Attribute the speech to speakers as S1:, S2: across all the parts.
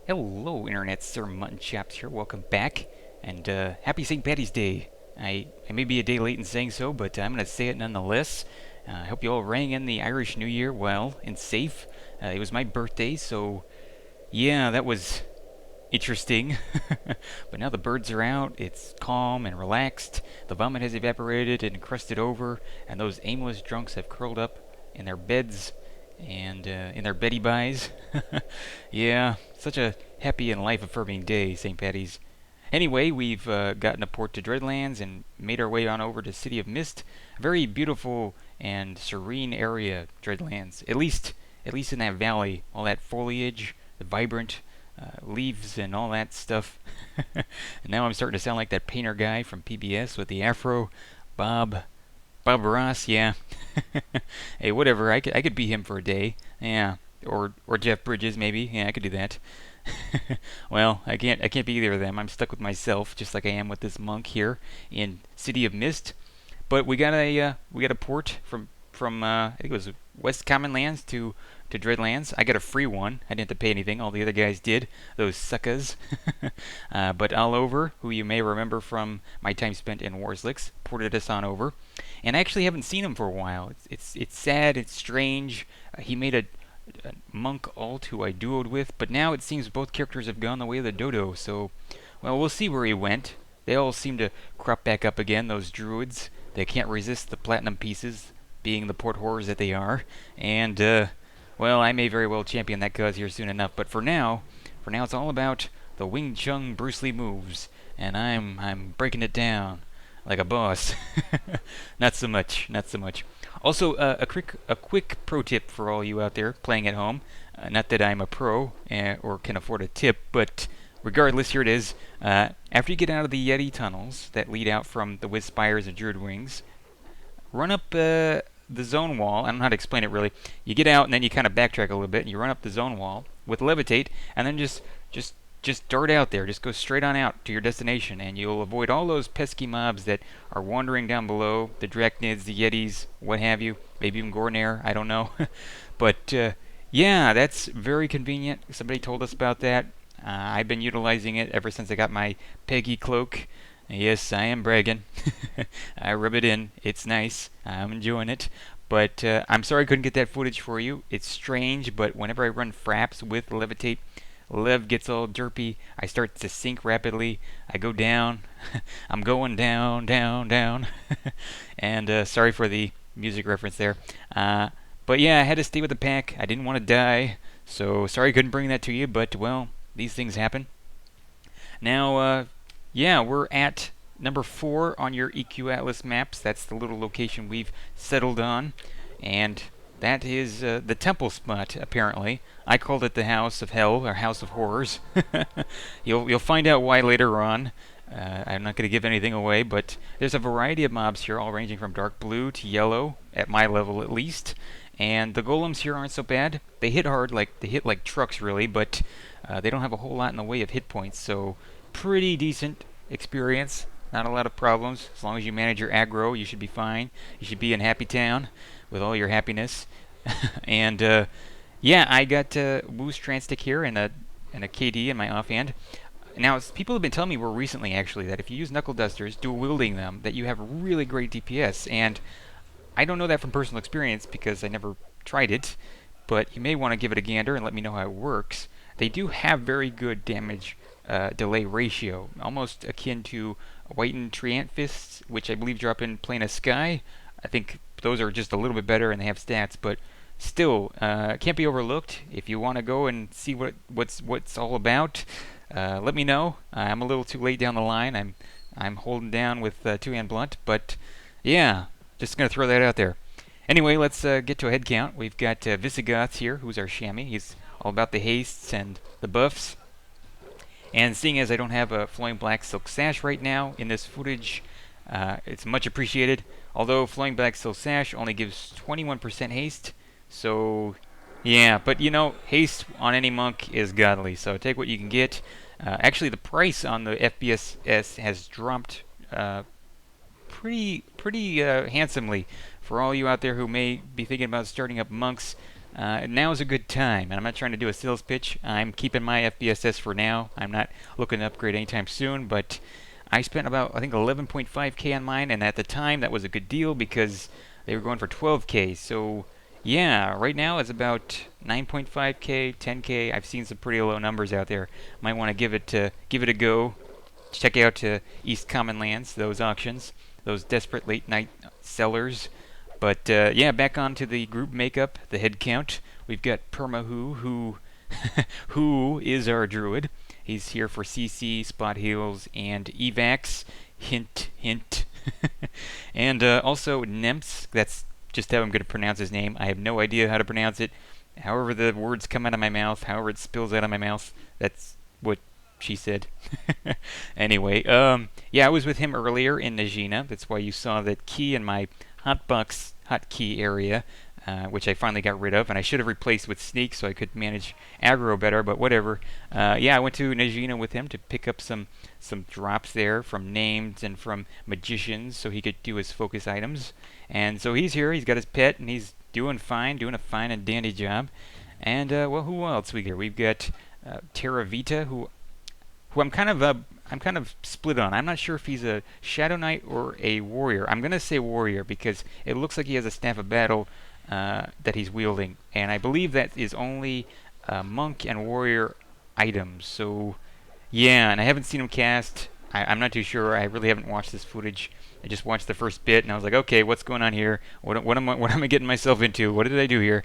S1: Hello, Internet Sir Mutton Chops here. Welcome back, and happy St. Patty's Day. I may be a day late in saying so, but I'm going to say it nonetheless. I hope you all rang in the Irish New Year well and safe. It was my birthday, so yeah, that was interesting. But now the birds are out, it's calm and relaxed, the vomit has evaporated and crusted over, and those aimless drunks have curled up in their beds and in their Betty Buys. Yeah, such a happy and life affirming day, St. Patty's. Anyway, we've gotten a port to Dreadlands and made our way on over to City of Mist. A very beautiful and serene area, Dreadlands. At least in that valley, all that foliage, the vibrant leaves and all that stuff. And now I'm starting to sound like that painter guy from PBS with the afro, Bob Bob Ross. Yeah. Hey, whatever. I could be him for a day. Yeah. Or Jeff Bridges maybe. Yeah, I could do that. Well, I can't be either of them. I'm stuck with myself, just like I am with this monk here in City of Mist. But we got a port from I think it was West Commonlands to Dreadlands. I got a free one. I didn't have to pay anything. All the other guys did. Those suckers. But Oliver, who you may remember from my time spent in Warslicks, ported us on over. And I actually haven't seen him for a while. It's sad. It's strange. He made a monk alt who I duoed with, but now it seems both characters have gone the way of the dodo. So, well, we'll see where he went. They all seem to crop back up again. Those druids. They can't resist the platinum pieces, being the port horrors that they are. And well, I may very well champion that cause here soon enough. But for now, it's all about the Wing Chun Bruce Lee moves, and I'm breaking it down like a boss. Not so much, not so much. Also, a quick pro tip for all you out there playing at home. Not that I'm a pro or can afford a tip, but regardless, here it is. After you get out of the Yeti tunnels that lead out from the Wiz Spires and Druid Wings, run up the zone wall. I don't know how to explain it really. You get out and then you kind of backtrack a little bit and you run up the zone wall with levitate, and then just dart out there. Just go straight on out to your destination, and you'll avoid all those pesky mobs that are wandering down below. The Drachnids, the Yetis, what have you. Maybe even Gornair. I don't know. But yeah, that's very convenient. Somebody told us about that. I've been utilizing it ever since I got my Peggy cloak. Yes, I am bragging. I rub it in. It's nice. I'm enjoying it. But I'm sorry I couldn't get that footage for you. It's strange, but whenever I run fraps with levitate, Lev gets all derpy. I start to sink rapidly. I go down. I'm going down, down, down. And sorry for the music reference there. But yeah, I had to stay with the pack. I didn't want to die. So sorry I couldn't bring that to you, but well, these things happen. Now, yeah, we're at number 4 on your EQ Atlas maps. That's the little location we've settled on. And that is the temple spot, apparently. I called it the House of Hell, or House of Horrors. You'll find out why later on. I'm not going to give anything away, but there's a variety of mobs here, all ranging from dark blue to yellow, at my level at least. And the golems here aren't so bad. They hit hard, they hit like trucks really, but they don't have a whole lot in the way of hit points, so pretty decent experience. Not a lot of problems. As long as you manage your aggro, you should be fine. You should be in Happy Town with all your happiness. And yeah, I got Woo's Transtick here and a KD in my offhand. Now, people have been telling me more recently, actually, that if you use Knuckle Dusters, dual wielding them, that you have really great DPS. And I don't know that from personal experience because I never tried it, but you may want to give it a gander and let me know how it works. They do have very good damage delay ratio, almost akin to Whitened Treant fists, which I believe drop in Plane of Sky. I think those are just a little bit better and they have stats, but still, can't be overlooked. If you want to go and see what's all about, let me know. I'm a little too late down the line. I'm holding down with two-hand blunt, but yeah, just gonna throw that out there. Anyway, let's get to a head count. We've got Visigoths here, who's our chamois. He's all about the hastes and the buffs. And seeing as I don't have a flowing black silk sash right now in this footage, it's much appreciated. Although flowing black silk sash only gives 21% haste, so yeah. But you know, haste on any monk is godly. So take what you can get. Actually, the price on the FBSS has dropped pretty handsomely for all you out there who may be thinking about starting up monks. now is a good time, and I'm not trying to do a sales pitch. I'm keeping my FBSS for now. I'm not looking to upgrade anytime soon, but I spent about, I think, 11.5k on mine, and at the time that was a good deal because they were going for 12k. So yeah, right now it's about 9.5k, 10k. I've seen some pretty low numbers out there. Might want to give it a go. Check out East Common Lands, those auctions, those desperate late night sellers. But yeah, back on to the group makeup, the head count. We've got Permahu, who is our druid. He's here for CC, spot heals, and evacs. Hint, hint. And also Nemps. That's just how I'm going to pronounce his name. I have no idea how to pronounce it. However the words come out of my mouth, however it spills out of my mouth, that's what she said. Anyway, yeah, I was with him earlier in Najina. That's why you saw that key in my hotbox hotkey area, which I finally got rid of, and I should have replaced with Sneak so I could manage aggro better, but whatever. Yeah, I went to Najina with him to pick up some drops there from names and from magicians so he could do his focus items. And so he's here, he's got his pet, and he's doing a fine and dandy job. And, well, who else we got here? We've got Terra Vita, who I'm kind of split on. I'm not sure if he's a Shadow Knight or a warrior. I'm gonna say warrior because it looks like he has a staff of battle that he's wielding, and I believe that is only monk and warrior items. So yeah, and I haven't seen him cast. I'm not too sure. I really haven't watched this footage. I just watched the first bit, and I was like, okay, what's going on here? What am I getting myself into? What did I do here?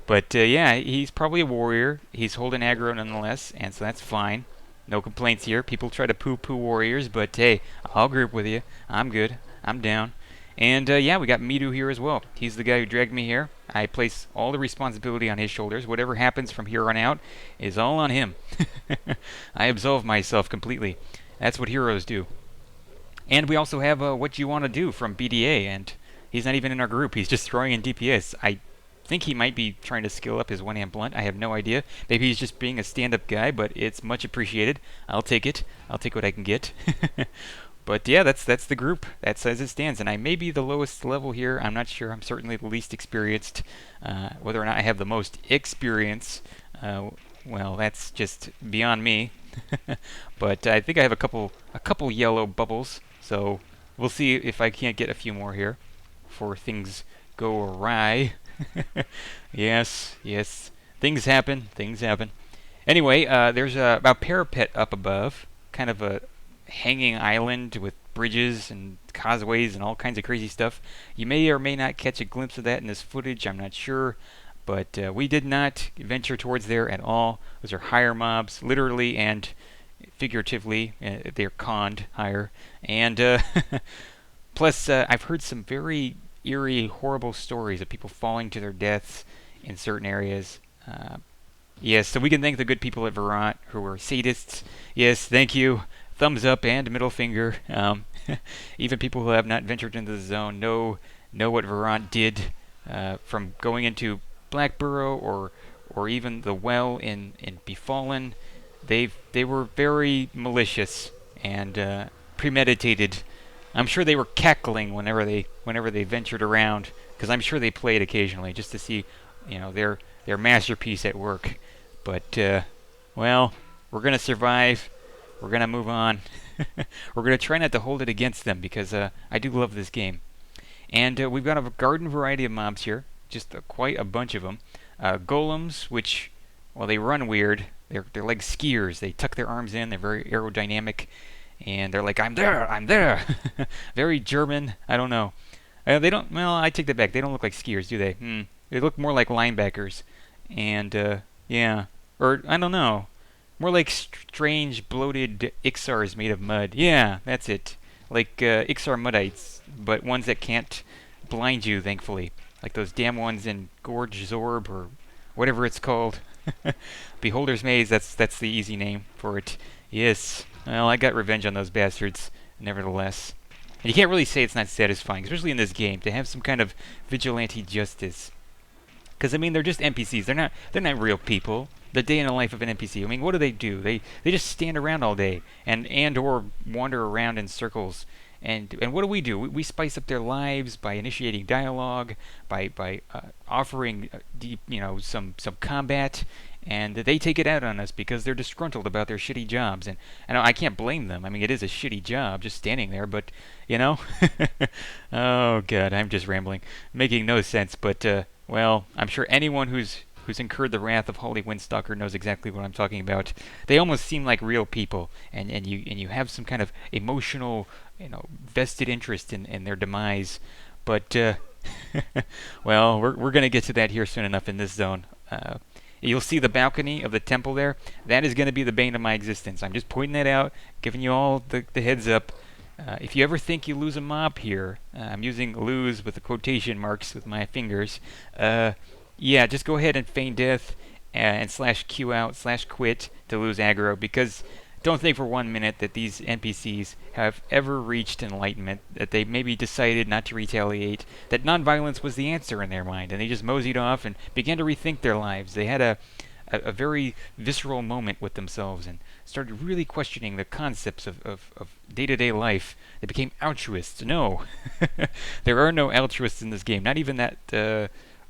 S1: But yeah, he's probably a warrior. He's holding aggro nonetheless, and so that's fine. No complaints here. People try to poo-poo warriors, but hey, I'll group with you. I'm good. I'm down. And yeah, we got Midu here as well. He's the guy who dragged me here. I place all the responsibility on his shoulders. Whatever happens from here on out is all on him. I absolve myself completely. That's what heroes do. And we also have What You Want to Do from BDA, and he's not even in our group. He's just throwing in DPS. I think he might be trying to skill up his one-hand blunt. I have no idea. Maybe he's just being a stand-up guy, but it's much appreciated. I'll take it. I'll take what I can get. But yeah, that's the group. That's as it stands. And I may be the lowest level here. I'm not sure. I'm certainly the least experienced. Whether or not I have the most experience, well, that's just beyond me. But I think I have a couple yellow bubbles. So we'll see if I can't get a few more here before things go awry. Yes, yes. Things happen. Things happen. Anyway, there's a parapet up above, kind of a hanging island with bridges and causeways and all kinds of crazy stuff. You may or may not catch a glimpse of that in this footage. I'm not sure. But we did not venture towards there at all. Those are higher mobs, literally and figuratively. They're conned higher. And plus, I've heard some very eerie, horrible stories of people falling to their deaths in certain areas. Yes, so we can thank the good people at Verant who were sadists. Yes, thank you. Thumbs up and middle finger. Even people who have not ventured into the zone know what Verant did from going into Blackburrow or even the well in Befallen. They were very malicious and premeditated. I'm sure they were cackling whenever they ventured around, because I'm sure they played occasionally just to see, their masterpiece at work. But well, we're gonna survive. We're gonna move on. We're gonna try not to hold it against them because I do love this game. And we've got a garden variety of mobs here, just quite a bunch of them. Golems, which, well, they run weird. They're like skiers. They tuck their arms in. They're very aerodynamic. And they're like, I'm there. Very German. I don't know. They don't. Well, I take that back. They don't look like skiers, do they? They look more like linebackers. And yeah, or I don't know. More like strange bloated Ixars made of mud. Yeah, that's it. Like Ixar Muddites, but ones that can't blind you, thankfully. Like those damn ones in Gorge Zorb or whatever it's called. Beholder's Maze. That's the easy name for it. Yes. Well, I got revenge on those bastards, nevertheless. And you can't really say it's not satisfying, especially in this game, to have some kind of vigilante justice. Because I mean, they're just NPCs. They're not real people. The day in the life of an NPC. I mean, what do? They just stand around all day and or wander around in circles And what do? We spice up their lives by initiating dialogue, by offering deep, some combat, and they take it out on us because they're disgruntled about their shitty jobs. And I can't blame them. I mean, it is a shitty job just standing there, but you know, oh god, I'm just rambling, making no sense. But well, I'm sure anyone who's incurred the wrath of Holy Windstalker knows exactly what I'm talking about. They almost seem like real people, and you have some kind of emotional, vested interest in their demise. But well, we're gonna get to that here soon enough in this zone. You'll see the balcony of the temple there. That is going to be the bane of my existence. I'm just pointing that out, giving you all the heads up. If you ever think you lose a mob here, I'm using lose with the quotation marks with my fingers. Yeah, just go ahead and feign death and slash Q out slash quit to lose aggro, because don't think for 1 minute that these NPCs have ever reached enlightenment, that they maybe decided not to retaliate, that nonviolence was the answer in their mind, and they just moseyed off and began to rethink their lives. They had a very visceral moment with themselves and started really questioning the concepts of day-to-day life. They became altruists. No, there are no altruists in this game. Not even that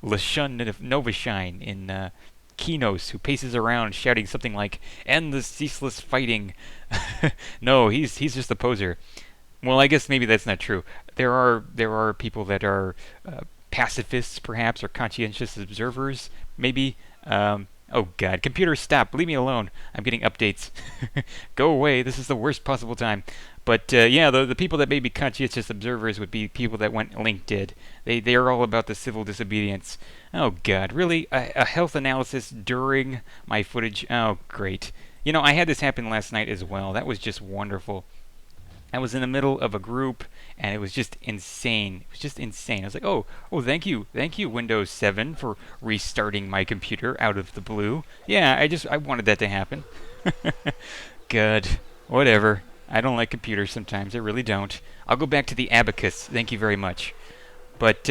S1: Lashun Novashine in Kinos, who paces around shouting something like "End the ceaseless fighting." No, he's just a poser. Well, I guess maybe that's not true. There are people that are pacifists, perhaps, or conscientious observers, maybe. Oh God, computer, stop! Leave me alone. I'm getting updates. Go away. This is the worst possible time. But yeah, the people that may be conscientious observers would be people that went Link did. They are all about the civil disobedience. Oh God, really? A health analysis during my footage? Oh great. I had this happen last night as well. That was just wonderful. I was in the middle of a group, and it was just insane. It was just insane. I was like, oh, thank you, Windows 7 for restarting my computer out of the blue. Yeah, I wanted that to happen. Good, whatever. I don't like computers sometimes. I really don't. I'll go back to the abacus. Thank you very much. But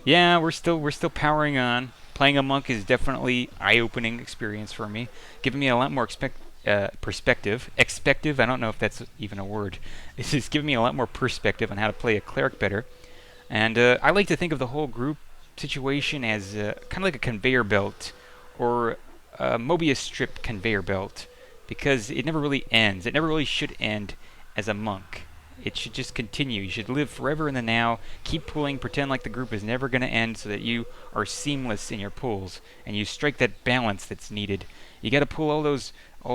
S1: yeah, we're still powering on. Playing a monk is definitely eye-opening experience for me, giving me a lot more perspective. Expective, I don't know if that's even a word. It's just giving me a lot more perspective on how to play a cleric better. And I like to think of the whole group situation as kind of like a conveyor belt, or a Mobius strip conveyor belt, because it never really ends. It never really should end as a monk. It should just continue. You should live forever in the now, keep pulling, pretend like the group is never going to end, so that you are seamless in your pulls, and you strike that balance that's needed. You got to pull all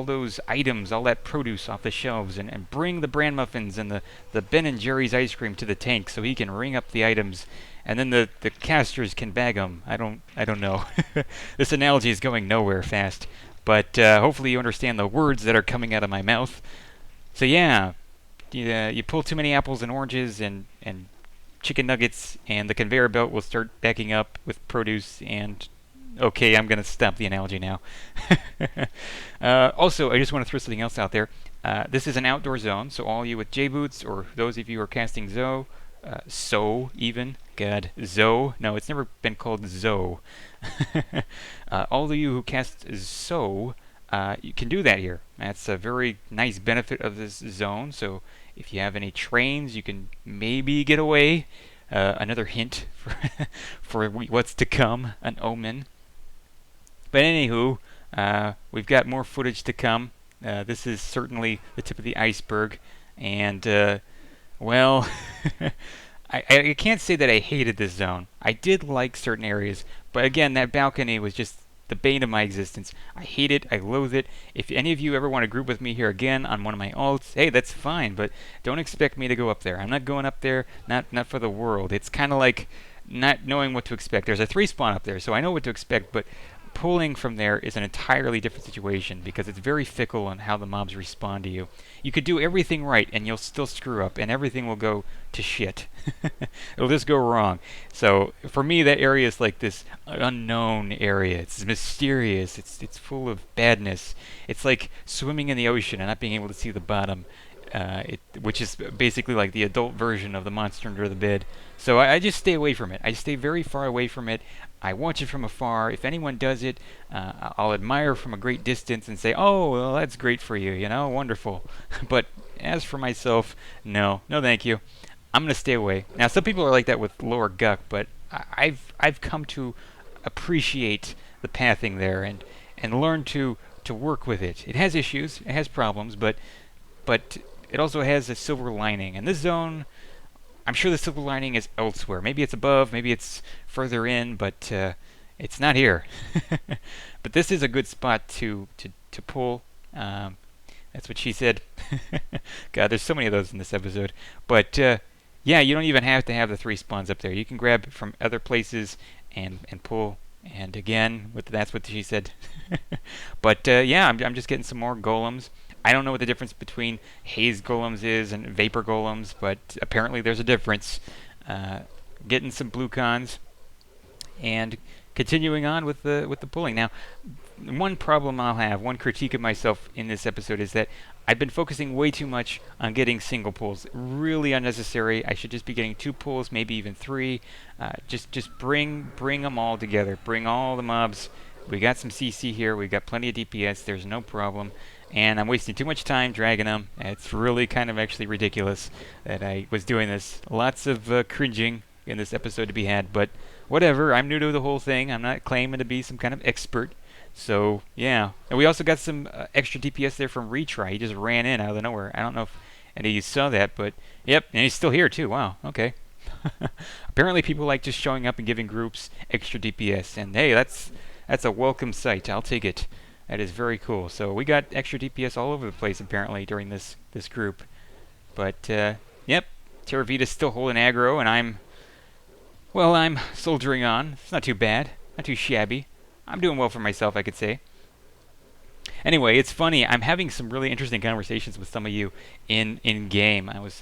S1: those items, all that produce off the shelves, and bring the bran muffins and the Ben & Jerry's ice cream to the tank so he can ring up the items, and then the casters can bag them. I don't know. This analogy is going nowhere fast, but hopefully you understand the words that are coming out of my mouth. So yeah, you pull too many apples and oranges and chicken nuggets, and the conveyor belt will start backing up with produce and... Okay, I'm going to stop the analogy now. Also, I just want to throw something else out there. This is an outdoor zone, so all you with J-Boots, or those of you who are casting Zoe, Zoe. No, it's never been called Zoe. All of you who cast Zoe, you can do that here. That's a very nice benefit of this zone, so if you have any trains, you can maybe get away. Another hint for what's to come, an omen. But anywho, we've got more footage to come. This is certainly the tip of the iceberg, and well, I can't say that I hated this zone. I did like certain areas, but again, that balcony was just the bane of my existence. I hate it. I loathe it. If any of you ever want to group with me here again on one of my alts, hey, that's fine, but don't expect me to go up there. I'm not going up there, not for the world. It's kind of like not knowing what to expect. There's a 3 spawn up there, so I know what to expect, but pulling from there is an entirely different situation, because it's very fickle on how the mobs respond to you. You could do everything right and you'll still screw up, and everything will go to shit. It'll just go wrong. So for me, that area is like this unknown area. It's mysterious. It's full of badness. It's like swimming in the ocean and not being able to see the bottom. Which is basically like the adult version of the monster under the bed. So I just stay away from it. I stay very far away from it. I watch it from afar. If anyone does it, I'll admire from a great distance and say, oh, well, that's great for you, wonderful. But as for myself, no, no, thank you. I'm gonna stay away. Now, some people are like that with lower guck, but I've come to appreciate the pathing there and learn to work with it. It has issues, it has problems, but it also has a silver lining. And this zone, I'm sure the silver lining is elsewhere. Maybe it's above, maybe it's further in, but it's not here. But this is a good spot to pull. That's what she said. God, there's so many of those in this episode. But yeah, you don't even have to have the 3 spawns up there. You can grab from other places and pull. And again, that's what she said. But yeah, I'm just getting some more golems. I don't know what the difference between haze golems is and vapor golems, but apparently there's a difference. Getting some blue cons and continuing on with the pulling. Now, one problem I'll have, one critique of myself in this episode is that I've been focusing way too much on getting single pulls. Really unnecessary. I should just be getting 2 pulls, maybe even 3. Just bring them all together. Bring all the mobs. We got some CC here. We got plenty of DPS. There's no problem. And I'm wasting too much time dragging them. It's really kind of actually ridiculous that I was doing this. Lots of cringing in this episode to be had, but whatever. I'm new to the whole thing. I'm not claiming to be some kind of expert. So, yeah. And we also got some extra DPS there from Retry. He just ran in out of nowhere. I don't know if any of you saw that, but yep, and he's still here too. Wow, okay. Apparently people like just showing up and giving groups extra DPS, and hey, that's a welcome sight. I'll take it. That is very cool. So we got extra DPS all over the place apparently during this group. But yep, Terravita's still holding aggro, and I'm soldiering on. It's not too bad, not too shabby. I'm doing well for myself, I could say. Anyway, it's funny. I'm having some really interesting conversations with some of you in game. I was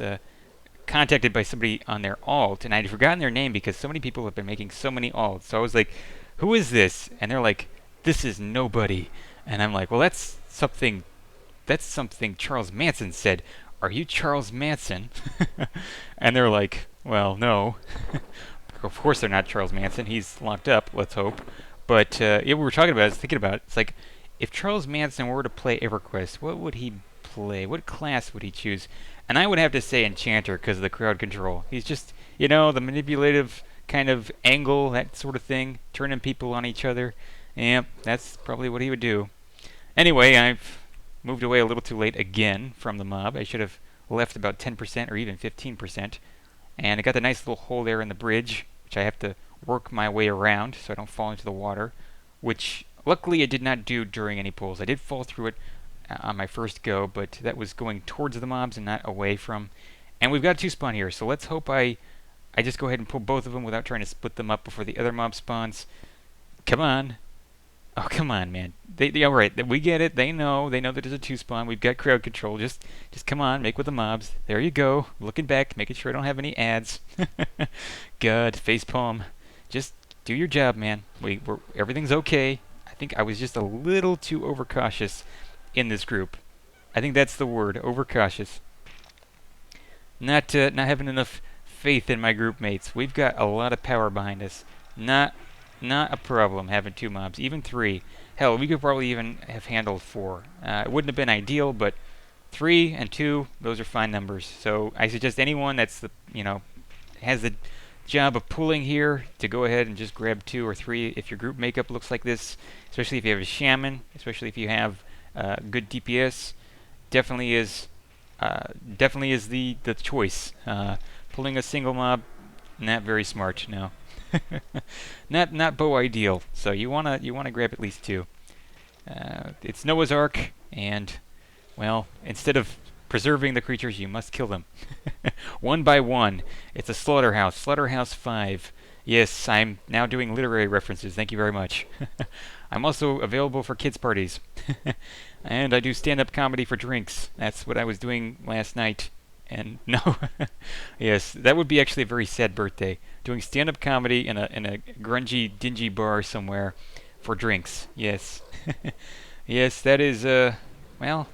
S1: contacted by somebody on their alt, and I'd forgotten their name because so many people have been making so many alts. So I was like, "Who is this?" And they're like, "This is nobody." And I'm like, "Well, that's something Charles Manson said. Are you Charles Manson?" And they're like, "Well, no." Of course they're not Charles Manson. He's locked up, let's hope. But yeah, we were talking about it, I was thinking about it. It's like, if Charles Manson were to play Everquest, what would he play? What class would he choose? And I would have to say Enchanter because of the crowd control. He's just, the manipulative kind of angle, that sort of thing, turning people on each other. Yep, that's probably what he would do. Anyway, I've moved away a little too late again from the mob. I should have left about 10% or even 15%. And I got the nice little hole there in the bridge, which I have to work my way around so I don't fall into the water, which luckily I did not do during any pulls. I did fall through it on my first go, but that was going towards the mobs and not away from. And we've got 2 spawn here, so let's hope I just go ahead and pull both of them without trying to split them up before the other mob spawns. Come on. Oh, come on, man. They all right. We get it. They know that there's a 2 spawn. We've got crowd control. Just come on, make with the mobs. There you go. Looking back, making sure I don't have any ads. God, facepalm. Just do your job, man. Everything's okay. I think I was just a little too overcautious in this group. I think that's the word, overcautious. Not having enough faith in my group mates. We've got a lot of power behind us. Not a problem having 2 mobs, even 3. Hell, we could probably even have handled 4. It wouldn't have been ideal, but 3 and 2, those are fine numbers. So I suggest anyone that's has the job of pulling here to go ahead and just grab 2 or 3 if your group makeup looks like this, especially if you have a shaman, especially if you have good DPS. Definitely is the choice. Pulling a single mob, not very smart, no. not bow ideal. So you wanna grab at least 2. It's Noah's Ark, and well, instead of preserving the creatures, you must kill them. One by one. It's a slaughterhouse. Slaughterhouse 5. Yes, I'm now doing literary references. Thank you very much. I'm also available for kids' parties. And I do stand-up comedy for drinks. That's what I was doing last night. And no, yes, that would be actually a very sad birthday. Doing stand-up comedy in a grungy, dingy bar somewhere for drinks. Yes, yes, that is well,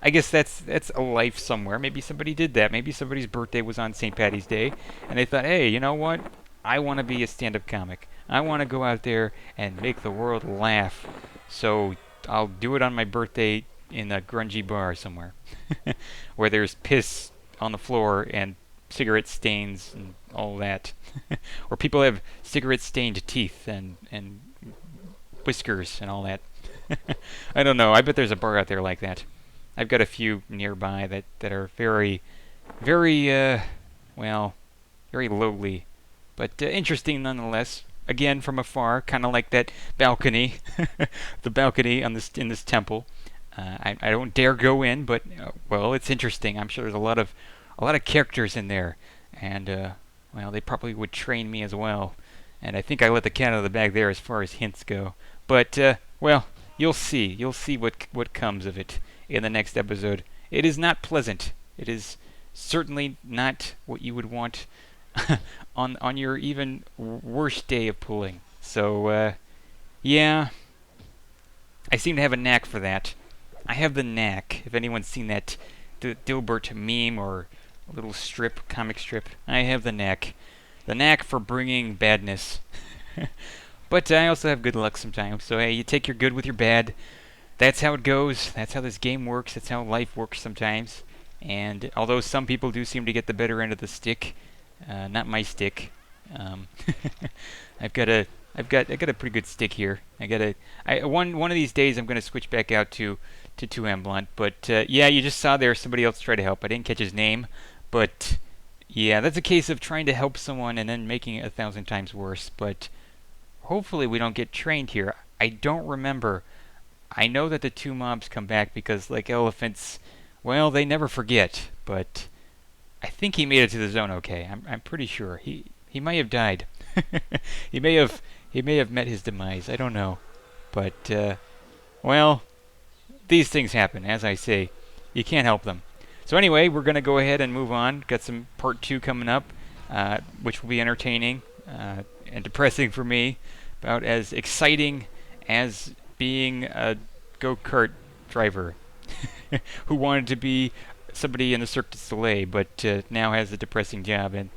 S1: I guess that's a life somewhere. Maybe somebody did that. Maybe somebody's birthday was on St. Patty's Day, and they thought, hey, you know what? I want to be a stand-up comic. I want to go out there and make the world laugh. So I'll do it on my birthday in a grungy bar somewhere, where there's piss on the floor and cigarette stains and all that, or people have cigarette stained teeth and whiskers and all that. I don't know. I bet there's a bar out there like that. I've got a few nearby that are very, very, well, very lowly, but interesting nonetheless. Again, from afar, kind of like that balcony, the balcony on this in this temple. I don't dare go in, but well, it's interesting. I'm sure there's a lot of characters in there, and well, they probably would train me as well. And I think I let the cat out of the bag there as far as hints go. But well, you'll see. You'll see what comes of it in the next episode. It is not pleasant. It is certainly not what you would want on your even worst day of pulling. So yeah, I seem to have a knack for that. I have the knack. If anyone's seen that Dilbert meme or little strip, comic strip, I have the knack. The knack for bringing badness. But I also have good luck sometimes. So hey, you take your good with your bad. That's how it goes. That's how this game works. That's how life works sometimes. And although some people do seem to get the better end of the stick, not my stick. Um, I've got a pretty good stick here. One of these days I'm gonna switch back out to 2M Blunt. But yeah, you just saw there somebody else try to help. I didn't catch his name, but yeah, that's a case of trying to help someone and then making it 1,000 times worse. But hopefully we don't get trained here. I don't remember. I know that the two mobs come back because, like elephants, well, they never forget. But I think he made it to the zone okay. I'm pretty sure. He may have died. he may have met his demise. I don't know. But well, these things happen. As I say, you can't help them. So anyway, we're gonna go ahead and move on. Got some part 2 coming up, which will be entertaining and depressing for me. About as exciting as being a go-kart driver who wanted to be somebody in the Cirque du Soleil, but now has a depressing job and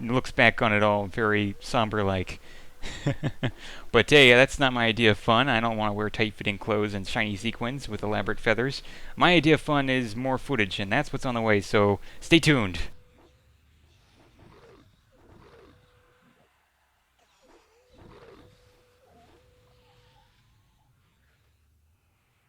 S1: looks back on it all very somber-like. But hey, that's not my idea of fun. I don't want to wear tight-fitting clothes and shiny sequins with elaborate feathers. My idea of fun is more footage, and that's what's on the way, so stay tuned.